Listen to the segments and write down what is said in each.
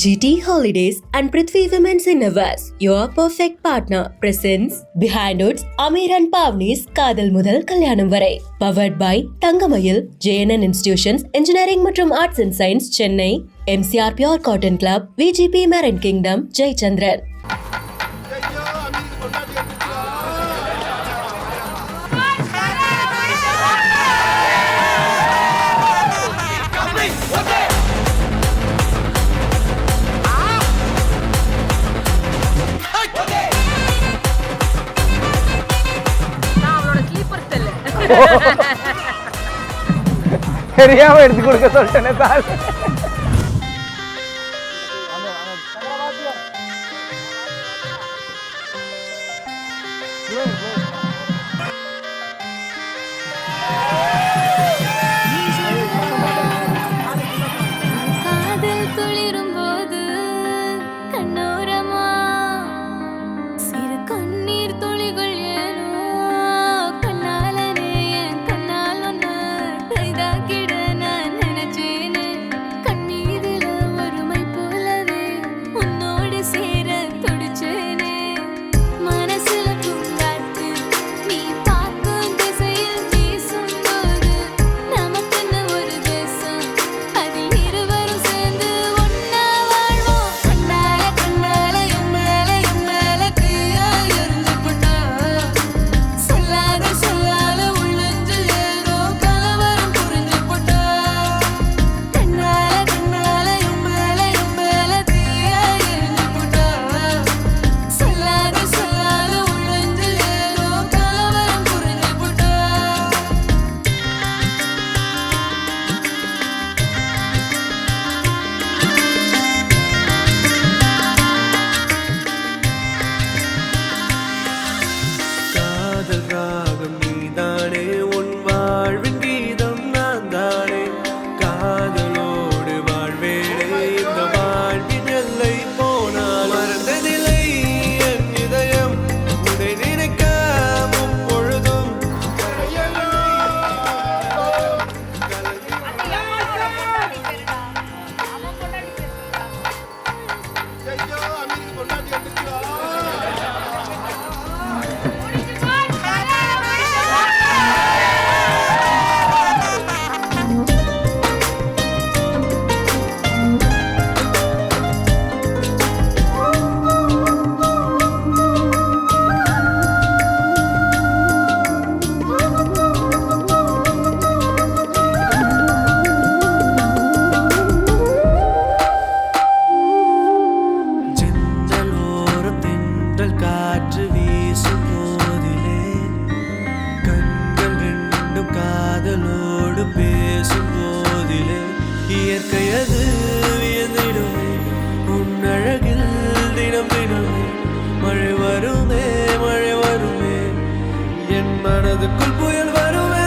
GT Holidays and Prithvi Women's Innovations, your perfect partner, presents Behind Hoods, Amir and Pavni's Kadal Mudal Kalyanam Varai. Powered by Thangamayil, JNN Institutions, Engineering மற்றும் Arts and Science, Chennai, MCR Pure Cotton Club, VGP Marine Kingdom, Jayachandran. தெரியாம எடுத்து கொடுக்க சொல்லிட்டேனே sir. காதல் துளிரும் போது கண்ணோரமா சிறு கண்ணீர் துளிகள் ஏனோ கண்ணாலனே என் கண்ணால் ஒன்று கைதாக்கிட நான் நினைச்சேனே கண்ணீரில் ஒருமை போலவே உன்னோடு சேர துடிச்சேனே மனசுல பூங்காத்து நீ பார்க்கும் திசையில் வீசும்போது நமக்குன்னு ஒரு தேசம் அதில் இருவரும் சேர்ந்து ஒன்னா வாழ்வோம் கண்ணால கண்ணால எம்மேல தீயா எரிஞ்சு போட்டா சொல்லாத சொல்லாத உள்ளஞ்சு ஏதோ கலவரம் புரிஞ்சு போட்டா கண்ணால கண்ணால எம்மேல தீயா எரிஞ்சு போட்டா சொல்லாத சொல்லாத உள்ளஞ்சு ஏதோ கலவரம் புரிஞ்சு போட்டா காதல் ராகம் நீதானே உன் வாழ்வின் கீதம் நான் தானே காதலோடு வாழ்வேனே இந்த வாழ்வின் எல்லை போனால் மறந்ததில்லை என் இதயம் உன்னை நினைக்க முப்பொழுதும் ஜன்னலோரம் தென்றல் காற்று வீசும் போதிலே கண்கள் ரெண்டும் காதலோடு பேசும் போதிலே இயற்கையது வியந்திடுமே உன் அழகில் தினம் தினமே மழை வருமே என் மனதுக்குள் புயல் வருமே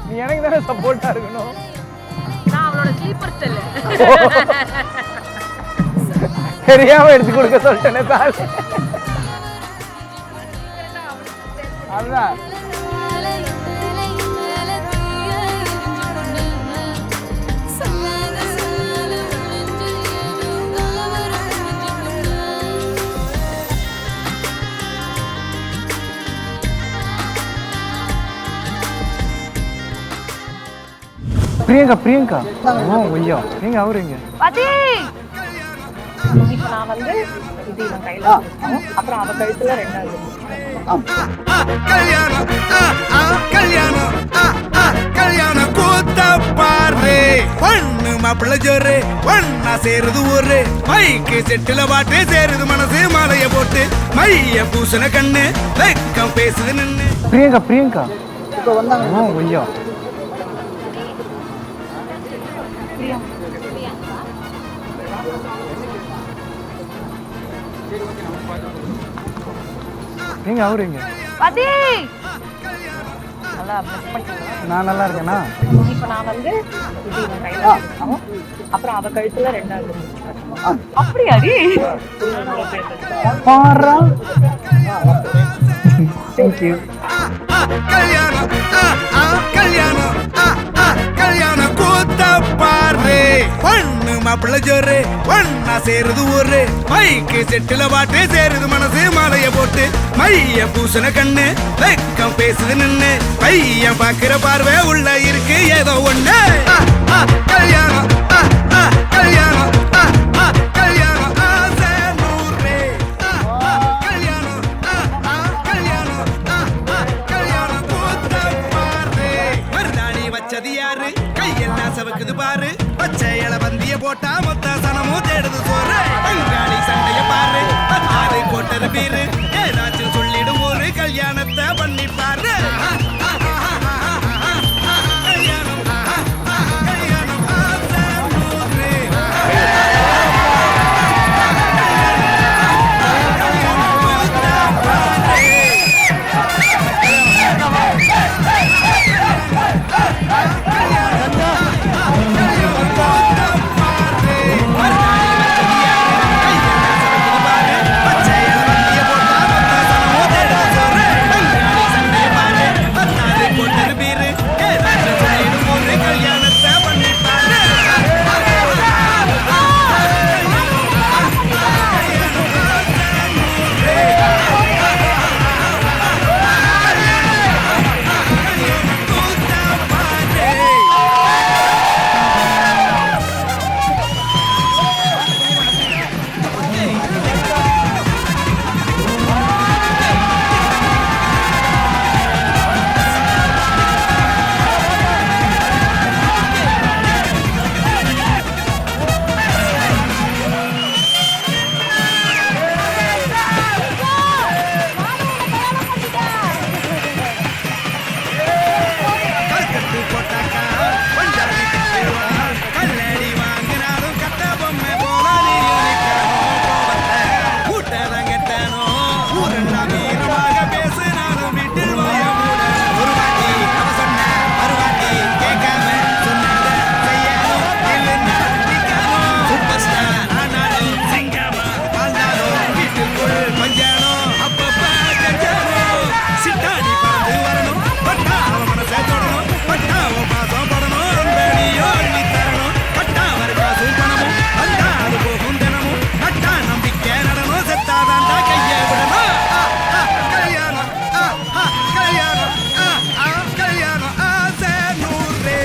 நீ எனக்கு தானே சப்போர்ட்டா இருக்கணும். நான் அவளோட ஸ்லீப்பர் செல். தெரியாம எடுத்து கொடுக்க சொல்லிட்டேனே சார். அதுதான் பிரியங்கா ஓ ஐயோ நீங்க அவருங்க பாட்டி இப்போ நான் வந்து இது இவன் கையில வச்சிருக்கோம். அப்புறம் அவ கழுத்துல ரெண்டாவது கல்யாணம் கூத்த பாரு பொண்ணு மாப்பிள்ள ஜோரு ஒன்னா சேருது ஒரு மைக்கு செட்டுல பாட்டு சேருது மனசு மாலைய போட்டு மைய பூசண கண்ணு வெக்கம் பேசுது நின்னு பிரியங்கா இப்போ வந்தாங்க ஓ ஐயோ நீங்க அவருங்க பாட்டி நல்லா மிஸ் பண்ணிக்கலாம். நான் நல்லா இருக்கேனா? இப்போ நான் வந்து இது இவன் கையில வச்சிருக்கோம். அப்புறம் அவ கழுத்துல ரெண்டாவது அப்படியாடி? பாரா. தேங்க்யூ. கல்யாணம் கல்யாணம் கல்யாணம் கூத்த பாரு பொண்ணு மாப்பிள்ள ஜோரு ஒன்னா சேருது ஒரு மைக்கு செட்டில பாட்டு சேருது மனசு மாலைய போட்டு மைய பூசண கண்ணு வெக்கம் பேசுது நின்னு பையன் பாக்குற பார்வை உள்ள இருக்கு ஏதோ ஒண்ணு கல்யாணம் கல்யாணம் கல்யாணம் ஆசை நூறு கல்யாணம் கல்யாணம் கல்யாணம் கூத்த பாரு மருதாணி வச்சது யாரு கையெல்லாம் சவக்குது பாரு பச்சை இல பந்திய போட்டா மொத்த சனமும் தேடுது சோறு பங்காளி சண்டைய பாரு ஆறு போட்டது பேரு ஏதாச்சும் சொல்லிடும் ஒரு கல்யாணத்தை பண்ணி பாரு கல்யாணம் கல்யாணம் ஆசை நூறு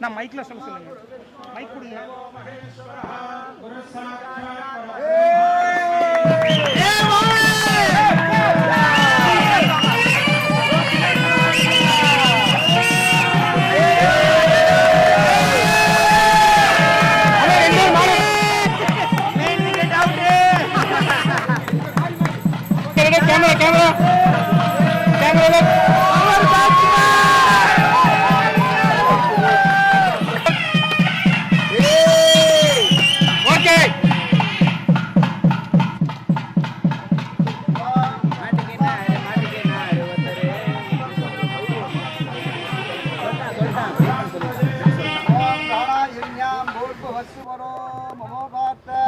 நான் மைக்ல சொல்லுங்க. மைக் கொடுங்க. கேமரா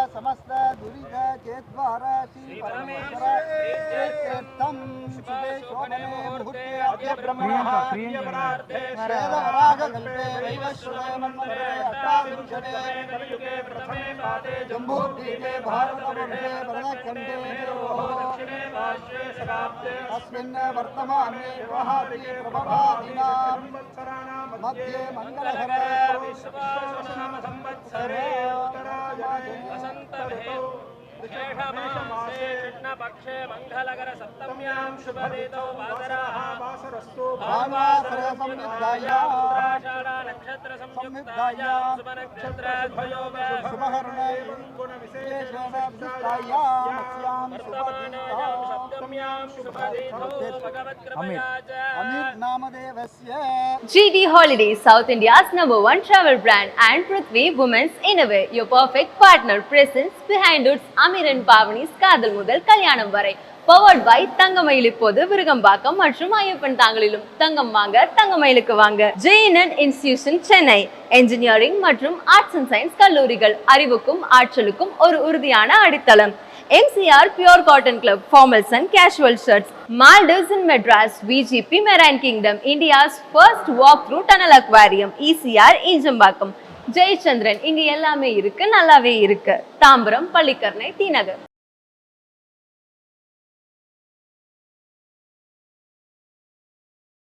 समस्त दुरित चेद्वार श्री परमेश्वर तीर्थम शुभे शोभने मुहूर्ते अद्य ब्रह्मणः वेदवराग कल्पे वैवस्वते मन्वते अष्टादशे कलियुगे प्रथमे पादे जम्बूद्वीपे भारतवर्षे भरतखण्डे दक्षिणे पार्श्वे शताब्दे अस्मिन् वर्तमाने वहाति प्रभवादिनां मध्ये मङ्गलकरे विश्वावसुनाम संवत्सरे उत्तरायणे वसन्त ऋतौ कृष्णमासे कृष्णपक्षे मङ्गलकर सप्तम्यां शुभदितो वासरस्तु भानुवासरसंयुक्तायां उत्तराषाढा नक्षत्र संयुक्तायां शुभनक्षत्रद्वयोगे शुभहरणे गुणविशेषेण विशिष्टायां वर्तमानायां सप्तम्यां शुभदितो भगवत्कृपया च अमीर नामदेवस्य GD Holidays, South India's #1 travel brand, and Prithvi Women's Innerwear, your perfect partner, presents behind its Amir and Pavani's காதல் முதல் கல்யாணம் வரை. Powered by தங்கமயில். இப்போது விருகம்பாக்கம் மற்றும் ஐயப்பன் தாங்கலிலும் தங்கம் வாங்க தங்கமயிலுக்கு வாங்க. JNN இன்ஸ்டிடியூஷன் சென்னை, என்ஜினியரிங் மற்றும் ஆர்ட்ஸ் அண்ட் சயின்ஸ் கல்லூரிகள், அறிவுக்கும் ஆற்றலுக்கும் ஒரு உறுதியான அடித்தளம். MCR Pure Cotton Club, formals and casual shirts. Maldives in Madras, VGP Marine Kingdom, India's first walk-through tunnel aquarium, ECR Injambakkam. Jayachandran, இங்க எல்லாமே இருக்கு, நல்லாவே இருக்கு. தாம்பரம், பள்ளிக்கரணை, டி நகர்.